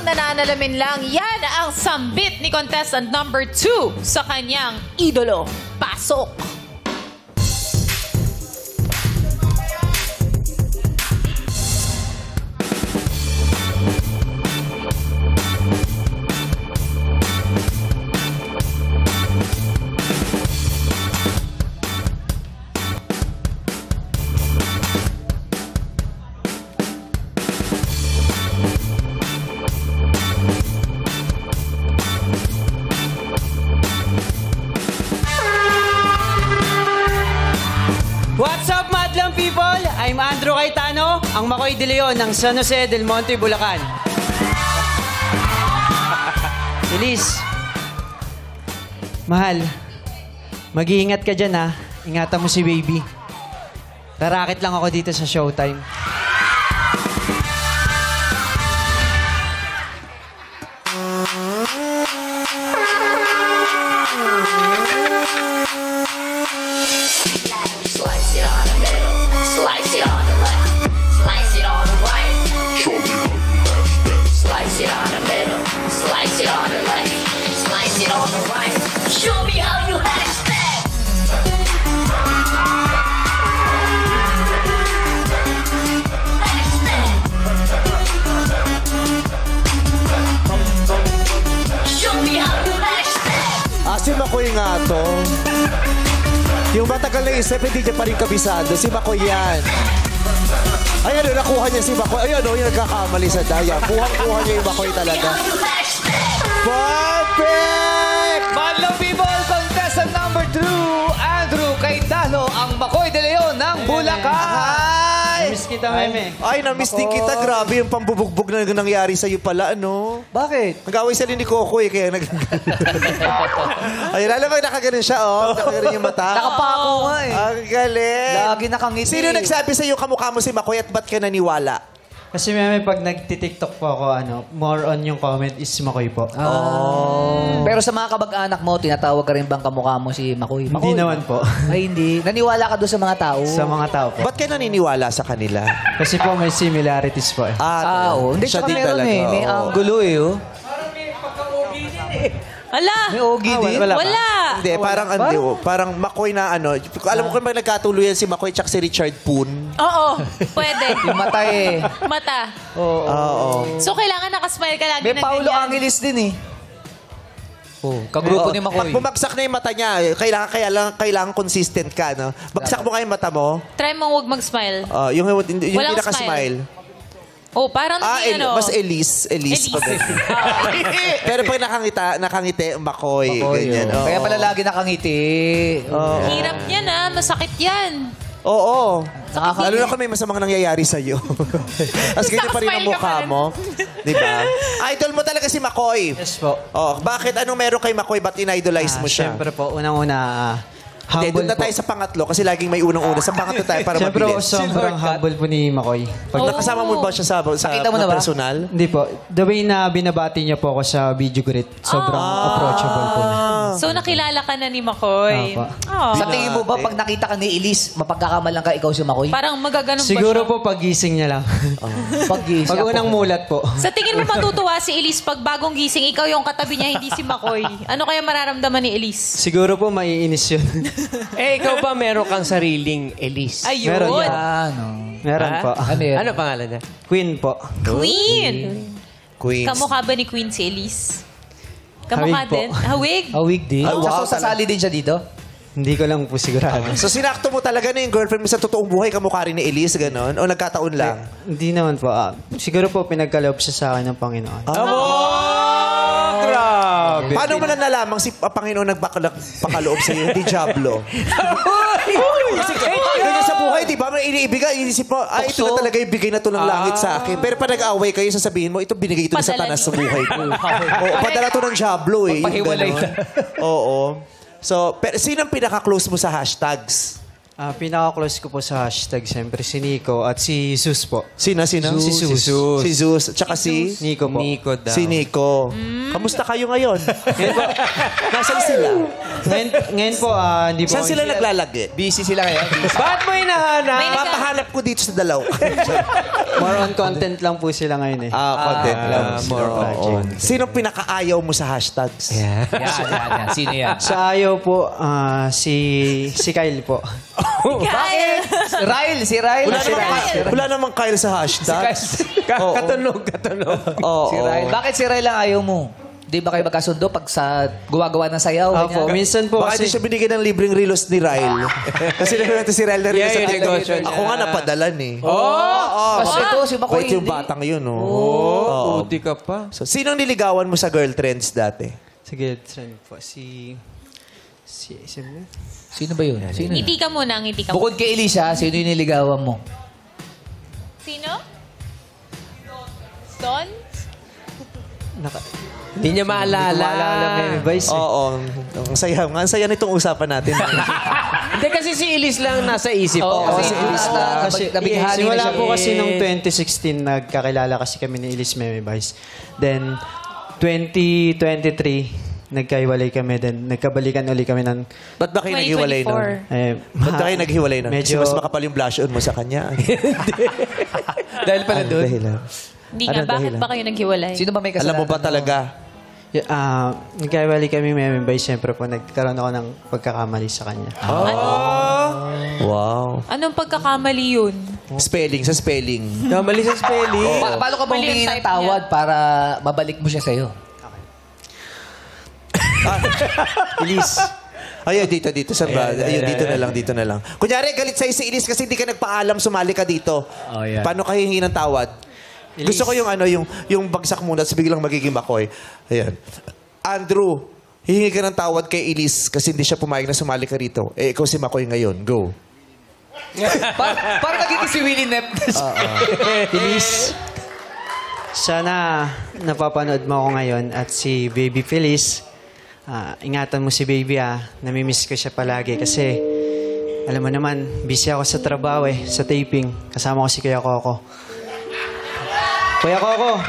nananalamin lang, yan ang sambit ni contestant number 2 sa kanyang idolo. Pasok! What's up, madlang people? I'm Andrew Cayetano, ang Makoy de Leon ng San Jose del Monte, Bulacan. Elise, mahal, mag-iingat ka dyan, ha? Ingatan mo si baby. Rarakit lang ako dito sa Showtime. Slice it on the left, slice it on the right. Slice it on the middle, slice it on the left, slice it on the right. Show me how you hash that. Hash that. Show me how you hash that. Si Makoy nga to. Yung matagal na isip, hindi niya pa rin kabisado. Si Makoy yan. Ayan o, nakuha niya si Makoy. Ayan o, yung nagkakamali sa daya. Kuha niya yung Makoy talaga. Perfect! Madlang people, contestant number 2, Andrew Cayetano, ang Makoy de Leon ng Bulacan. Miss kita, meme. Ay, na-miss din kita. Grabe yung pambubugbog na nangyari sa'yo pala, ano? Bakit? Nag-away sila ni Coco eh, kaya Ay, lalo ba nakaganon siya, oh? Nakaganon yung mata. Nakapako nga eh. Ang galing. Lagi nakangiti. Sino nagsabi sa'yo kamukha mo si Makoy at ba't ka naniwala? Kasi meme, pag nagtitiktok po ako, more on yung comment is Makoy po. Pero sa mga kabag-anak mo, tinatawag ka rin bang kamukha mo si Makoy? Hindi naman po. Ay, hindi. Naniwala ka doon sa mga tao? Sa mga tao po. Ba't ka naniniwala sa kanila? Kasi po may similarities po eh. Oo. Hindi, siya tsaka din meron talaga. eh. May oo. angulo eh, oh. Ala! May ogi din. Wala pa. Wala! Hindi, parang Makoy na ano. Alam mo kung ba nagkatuluyan si Makoy tsaka si Richard Poon? Oo, pwede. Yung mata eh. Mata. Oo. So, kailangan nakasmile ka lagi May ng Paulo ganyan. Angeles din eh. Oh, kagrupo ni Makoy. Pag bumagsak na yung mata niya, kailangan consistent ka, no? Bagsak mo nga yung mata mo. Try mo huwag mag-smile. Yung hindi Walang naka-smile. Oh, parang di Mas Elise. Elise. Pag pero pag nakangiti, Makoy. Ganyan. Oo. Kaya pala lagi nakangiti. Hirap yan masakit yan. Oo. Lalo na kung may masamang nangyayari sa'yo. Tapos ganyan pa rin ang Nakasmile ka mukha pa rin. mo. Diba? Idol mo talaga si Makoy. Yes po. Oh, bakit? Anong meron kay Makoy? Ba't in-idolize mo siya? Siyempre po, unang-una, Hindi, humble doon na po. tayo sa pangatlo kasi laging may unang-una. Sa pangatlo tayo para Siyempre po, mabilis. sobrang humble po ni Makoy. Pag nakasama mo ba siya sa Nakita mo na ba? personal? Hindi po. The way na binabati niya po ako sa video greet, sobrang approachable po na. So, nakilala ka na ni Makoy. Opo. Oh. Sa tingin mo ba, pag nakita ka ni Elise, mapagkakamalang ka ikaw si Makoy? Parang magaganon ba Siguro siya? po pag-gising niya lang. Pag-gising. Pag unang mulat po. Sa tingin mo matutuwa si Elise pag bagong gising, ikaw yung katabi niya, hindi si Makoy. Ano kaya mararamdaman ni Elise? Siguro po maiinis yun. Ikaw ba meron kang sariling Elise? Ayun. Meron yan. Ano? Meron po. Ano pangalan niya? Queen po. Queen. Queens. Kamukha ba ni Queen si Elise? Kamukha Hawig po. din? Hawig? Awig din. So, sasali din siya dito? Hindi ko lang po sigurado. So sinakto mo talaga na yung girlfriend mo sa totoong buhay, kamukha rin ni Elise, gano'n? O nagkataon lang? Hindi naman po. Siguro po pinagkaloob siya sa akin ng Panginoon. Grabe. Paano mo na nalamang si Panginoon nagpakaloob sa'yo, hindi Diablo? Kasi ganyan sa buhay, di ba? May iniibigay, inisip mo, ito na talaga yung bigay na to ng langit sa akin. Pero pag nag-away kayo, sasabihin mo, ito binigay ito ng Padala Satanas ni- sa buhay ko. Oo, padala to ng Diablo eh. yung Magpahiwalay ganon. Oo. So, pero sino ang pinaka-close mo sa hashtags? Pinaka-close ko po sa hashtag, siyempre, si Nico at si Sus po. Sino? Si Zeus. Si Zeus. Tsaka si Nico po. Nico daw. Si Nico. Kamusta kayo ngayon? Nasaan sila? Ngayon po, hindi po. Saan sila naglalagi? Busy sila ngayon. Ba't mo hinahanap? May Papahanap ko dito sa Dalaw. More on content lang po sila ngayon eh. Content lang. more on Oo. Sinong pinakaayaw mo sa hashtags? Yan. Sino yan? Sa ayaw po, si Kyle po. Kyle! Si Ryle. Wala namang Kyle sa hashtag. Katunog. Oo. Si Ryle. Bakit si Ryle ang ayaw mo? Di ba kayo magkasundo pag sa gumagawa ng sayaw? Opo, minsan po Baka di kasi... siya binigyan ng libreng relos ni Ryle. Kasi naman si Ryle na rin Yeah, sa yung negosyo niya. Ako nga napadalan eh. Kasi ito, si Makoy Wait, yung hindi. batang yun, oh. Oh, puti ka pa. So, sinong niligawan mo sa girl trends dati? Sige, friend po. Si Sino ba yun? Sino? Ngiti ka muna, ngiti ka muna. Bukod kay Elisa, sino yung niligawan mo? Sino? Don? Hindi niya maalala. Meme Vice eh. Oo. Ang saya. Ang saya nitong usapan natin. Hindi kasi si Elise lang nasa isip ko. Oo, Kasi, si Elisa, nabighani na simula siya. po kasi nung 2016, nagkakilala kasi kami ni Elise Meme Vice. Then, 2023, nagkaiwalay kami. Then, nagkabalikan uli kami ng... Ba't ba kayo naghiwalay nun? 2024. Ba't ba kayo naghiwalay nun? Kasi Medyo... mas makapal yung blush on mo sa kanya. Dahil pala doon. Dahilan. Hindi nga, Anong bakit dahilan? ba kayo naghiwalay? Sino ba may kasalanan? Alam mo ba talaga? Nagkaiwalay kami Meme Vice. Siyempre po, nagkaroon ako ng pagkakamali sa kanya. Wow. Anong pagkakamali yun? Spelling, sa spelling. Kamali sa spelling. Paano ka bang Mali yung humingi ng type tawad para mabalik mo siya sa'yo? Elise, Ayun, dito. Sa ayun, dito na lang. Kunyari, galit sa'yo si Elise kasi hindi ka nagpaalam, sumali ka dito. Oh, yeah. Paano ka hihingi ng tawad? Gusto ko yung bagsak muna at biglang magiging Makoy. Ayan. Andrew, hihingi ka ng tawad kay Elise kasi hindi siya pumayag na sumali ka rito. Eh, ikaw si Makoy ngayon. Go. Parang naging si Willie Nep. Elise, sana napapanood mo ako ngayon at si Baby Feliz. Ingatan mo si Baby Namimiss ko siya palagi kasi alam mo naman, busy ako sa trabaho sa taping. Kasama ko si Kuya Coco. Kuya Coco,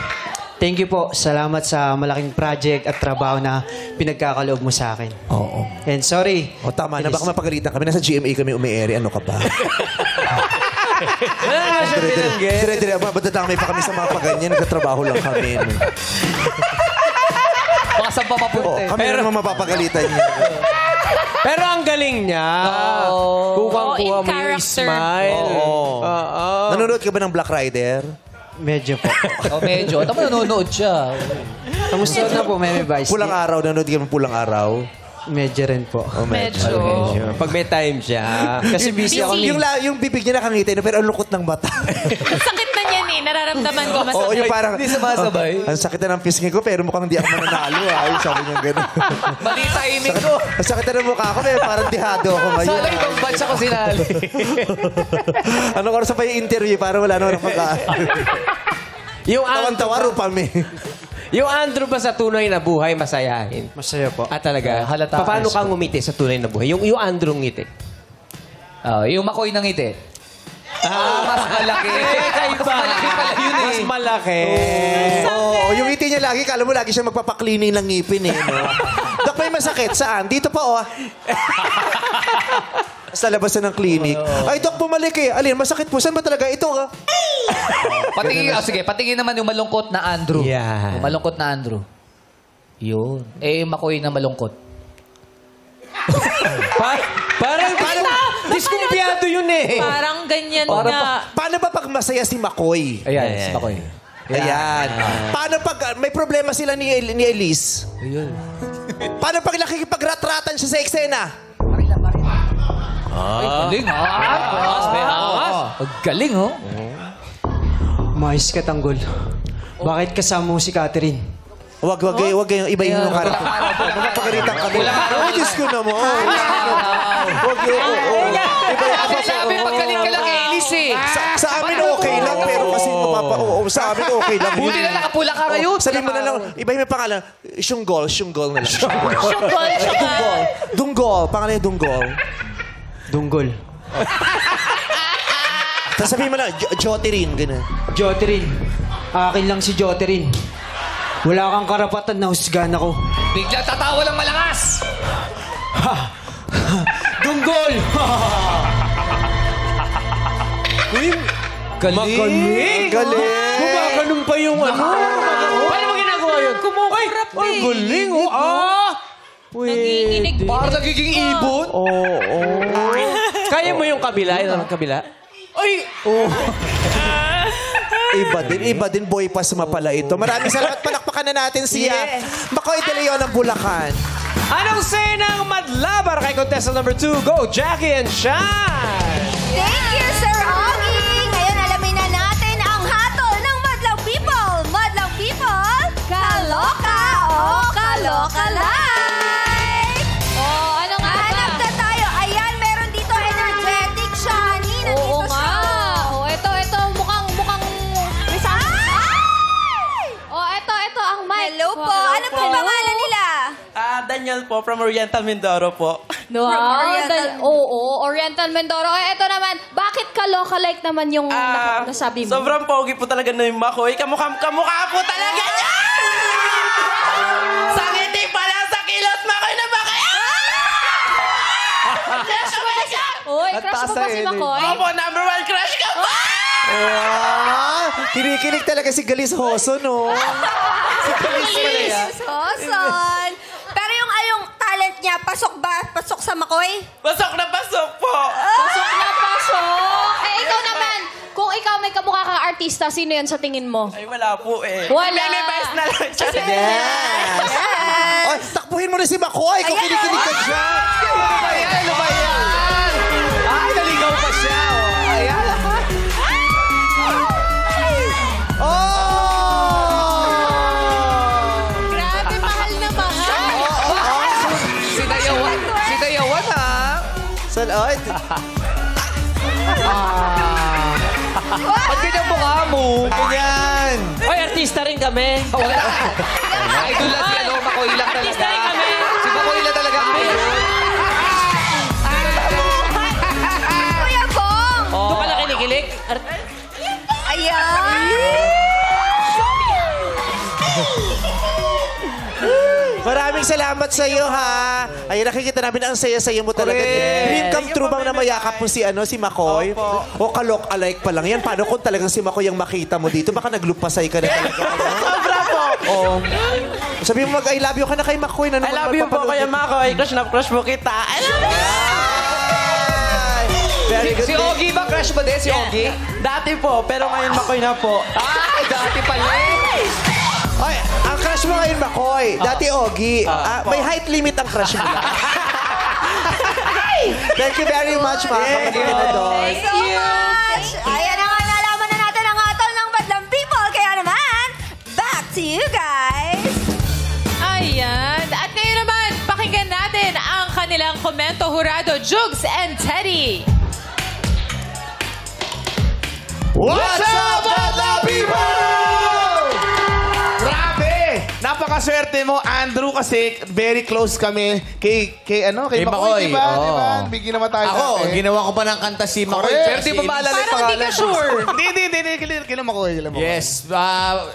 thank you po. Salamat sa malaking project at trabaho na pinagkakaloob mo sa akin. Oo. And sorry. O tama na, baka mapagalitan kami. Nasa GMA kami umi-ere. Ano ka ba? Dire-dire. Badadamay pa kami sa mga paganyan. Nagtatrabaho lang kami. No? Baka saan pa mapunta eh. Kami naman mapapagalitan niya. Pero ang galing niya. Kuha-kuha in mo yung character. smile. Oo. Nanonood ka ba ng Black Rider? Medyo po. Medyo. Tama nanonood siya. Kamusta na po, Meme Vice? Pulang araw. Nanonood ka ng Pulang Araw? Medyo rin po. Medyo. Pag may time siya. Kasi busy ako. Yung bibig niya nakangiti, pero ang lukot ng mata. Sakit na niyan eh. Nararamdaman ko masakit. Oo, yung parang... Hindi sumasabay. Ang sakit na ng pisngi ko, pero mukhang hindi ako mananalo. Yung sabi niya gano'n. Mali timing ko. Ang sakit na ng mukha ko, pero parang dihado ako ngayon. Sana ibang batch ako sinali. Anong oras pa yung interview? Parang wala naman ang Yung Tawan-tawa, rupami. Yung Andrew ba sa tunay na buhay masayahin? Masaya po. Talaga? Halata. Paano ka ngumiti sa tunay na buhay? Yung Andrew ngiti. Yung Makoy ng ngiti. Mas malaki. Mas malaki pala yun eh. Mas malaki. Oo, yung ngiti niya lagi, kala mo lagi siya magpapaklining ng ngipin eh. No? Dok, may masakit. Saan? Dito pa, oh. Sa labas na ng clinic. Ay, Dok, bumalik eh. Alin, masakit po. Saan ba talaga? Ito, Patingin naman yung malungkot na Andrew. Yan. Yung malungkot na Andrew. Yun. Yung Makoy na malungkot. Parang diskumpiyado yun eh. Parang ganyan nga. Paano ba pag masaya si Makoy? Ayan, si Makoy. Ayan. Paano pag may problema sila ni Elise? Ayun. Paano pag nakikipag-ratratan siya sa eksena? Ay, galing ha. Ang galing oh. Mais ka, Tanggol. Bakit kasama mo si Catherine? Wag yung ibahin yung karakter. Mapagalitan ka nila. Ay, Diyos ko naman. Wag yung, Sabi, paggaling ka lang kay Elise eh. Sa amin okay lang, pero kasi sa amin okay lang. Buti na nakapula ka ngayon. Sabihin mo na lang, ibahin mo yung pangalan. Syunggol na lang. Syunggol, tsaka... Dunggol. Pangalan yung Dunggol. Dunggol. Tapos sabihin mo na, Joterin, gano'n. Joterin. Akin lang si Joterin. Wala kang karapatan na husgahan ako. Biglang tatawa lang malakas. Dunggol! Uy, Galing. Galing! Gumaganon pa yung ano. Paano mo ginagawa yun? Kumukurap Ay, galing oh. Ah! Nagiinig din. Parang nagiging ibon. Kaya mo yung kabila? Yung kabila? Ay! Iba din boy pass mapala ito. Maraming salamat. Palakpakan na natin siya. Makoy De Leon ng Bulacan. Anong say ng madla para kay contestant number 2? Go, Jackie and Shine! Thank you, Sir Augie! Ngayon alamin na natin ang hatol ng Madlang People! Madlang People, kaloka o kaloka like! Oh, ano nga ba? Hanap na tayo. Ayan, meron dito energetic Shani. Nandito Oo siya. nga. Oh, ito, mukhang... Oh, ito ang mic. Hello po. Ano po pangalan nila? Daniel po, from Oriental Mindoro po. Wow, Oriental. Oriental Mindoro. Eh, ito naman, bakit kaloka-like naman yung nasabi mo? Sobrang pogi po talaga na yung Makoy. Kamukha po talaga niya! Sa ngiti pa lang sa kilos, Makoy na Makoy! Crush mo na siya! Uy, crush mo ba si Makoy? Opo, number 1 crush ka pa! Kinikilig talaga si Galis Hoso, no? Soson. Pero yung talent niya, pasok ba? Pasok sa Makoy? Pasok na pasok po! Pasok na pasok! Eh, ikaw naman, kung ikaw may kamukha kang artista, sino yan sa tingin mo? Ay, wala po eh. Wala. May bias na lang siya. Yes! Oy, takbuhin mo na si Makoy kung kinikilig ka dyan. Ano ba yan? Ay, naligaw pa siya. Oh. Ayan. Grabe, mahal na mahal. Sinayawan ha? Ay, Ba't ganyan mukha mo? ganyan. Oy, artista rin kami. Wala. Idol lang yan. Makoy lang talaga. Artista rin kami. Si Makoy lang talaga. Kuya Bong! Doon ka na kinikilig? Ayan! Maraming salamat sa iyo, ha. Ayun, nakikita namin ang saya-saya mo talaga. Correct. Dream come true bang na mayakap mo si Makoy? O kalok-alike pa lang yan. Paano kung talagang si Makoy ang makita mo dito? Baka naglupasay ka na talaga. Sobra po! Oo. Sabi mo mag-I love you ka na kay Makoy. I love you po kaya Makoy. Crush na crush mo kita. I love you! Very good. Si Ogie ba? Crush mo din si Ogie? Dati po, pero ngayon Makoy na po. Ay, dati pala. Ay, ang crush mo ngayon, Makoy. Dati, Ogie. May height limit ang crush mo. Thank you very much, mga kapatid na doon. Thank you so much! Ayan na nga, nalaman na natin ang hatol ng Madlang People. Kaya naman, back to you guys! Ayan. At ngayon naman, pakinggan natin ang kanilang komento hurado, Jugs and Teddy. What's up, Madlang People? Grabe! Napakaswerte mo, Andrew, kasi very close kami kay Makoy, Makoy, di ba? oo. Di ba? Bigyan naman tayo Ako, dati. ginawa ko pa ng kanta si Makoy. Correct. Pero di ba maalala yung Parang di pangalan? ka sure. Hindi. Kila Makoy. Yes.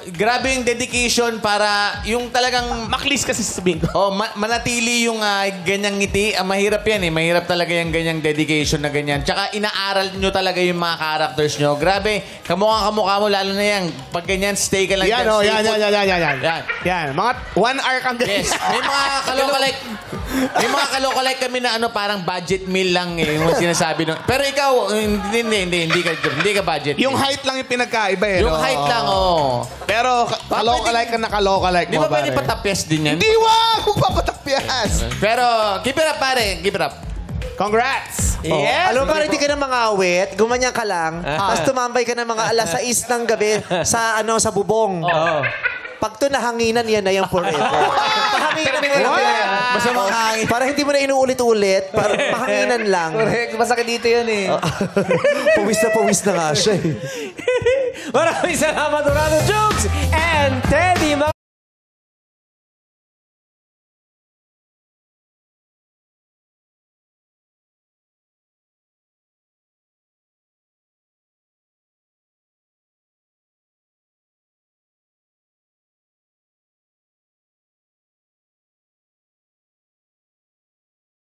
Grabe yung dedication para yung talagang... Maklis kasi sasabihin ko. Oh, manatili yung ganyang ngiti. Mahirap yan eh. Mahirap talaga yung ganyang dedication na ganyan. Tsaka inaaral nyo talaga yung mga characters nyo. Grabe. Kamukha mo lalo na yan. Pag ganyan, stay ka lang. Yan, dyan. oh, Stay yan. Yan. Yan. Mga 1 hour kang Yes. May mga kalokalike. May mga kalokalike kami na parang budget meal lang eh. Yung sinasabi nun. Pero ikaw, hindi ka budget Yung meal. height lang yung pinagkaiba eh. Yung no? height lang, oh. Pero kalokalike ka na kalokalike Di mo, ba pwede pare. patapyas din yan? Hindi, wag! Huwag papatakpias! Pero, keep it up, pare. Keep it up. Congrats! Yes. Alam mo, parang hindi ka na mangawit, gumanyan ka lang, tapos tumambay ka ng mga alas 6 ng gabi sa bubong. Pag to nahanginan, yan na yung forever. Pahanginan mo lang. Basta makahangin. Para hindi mo na inuulit-ulit, para pahanginan lang. Correct. Masakit dito yan eh. Pawis na nga siya eh. Maraming salamat, Dorado Jugs and Teddy.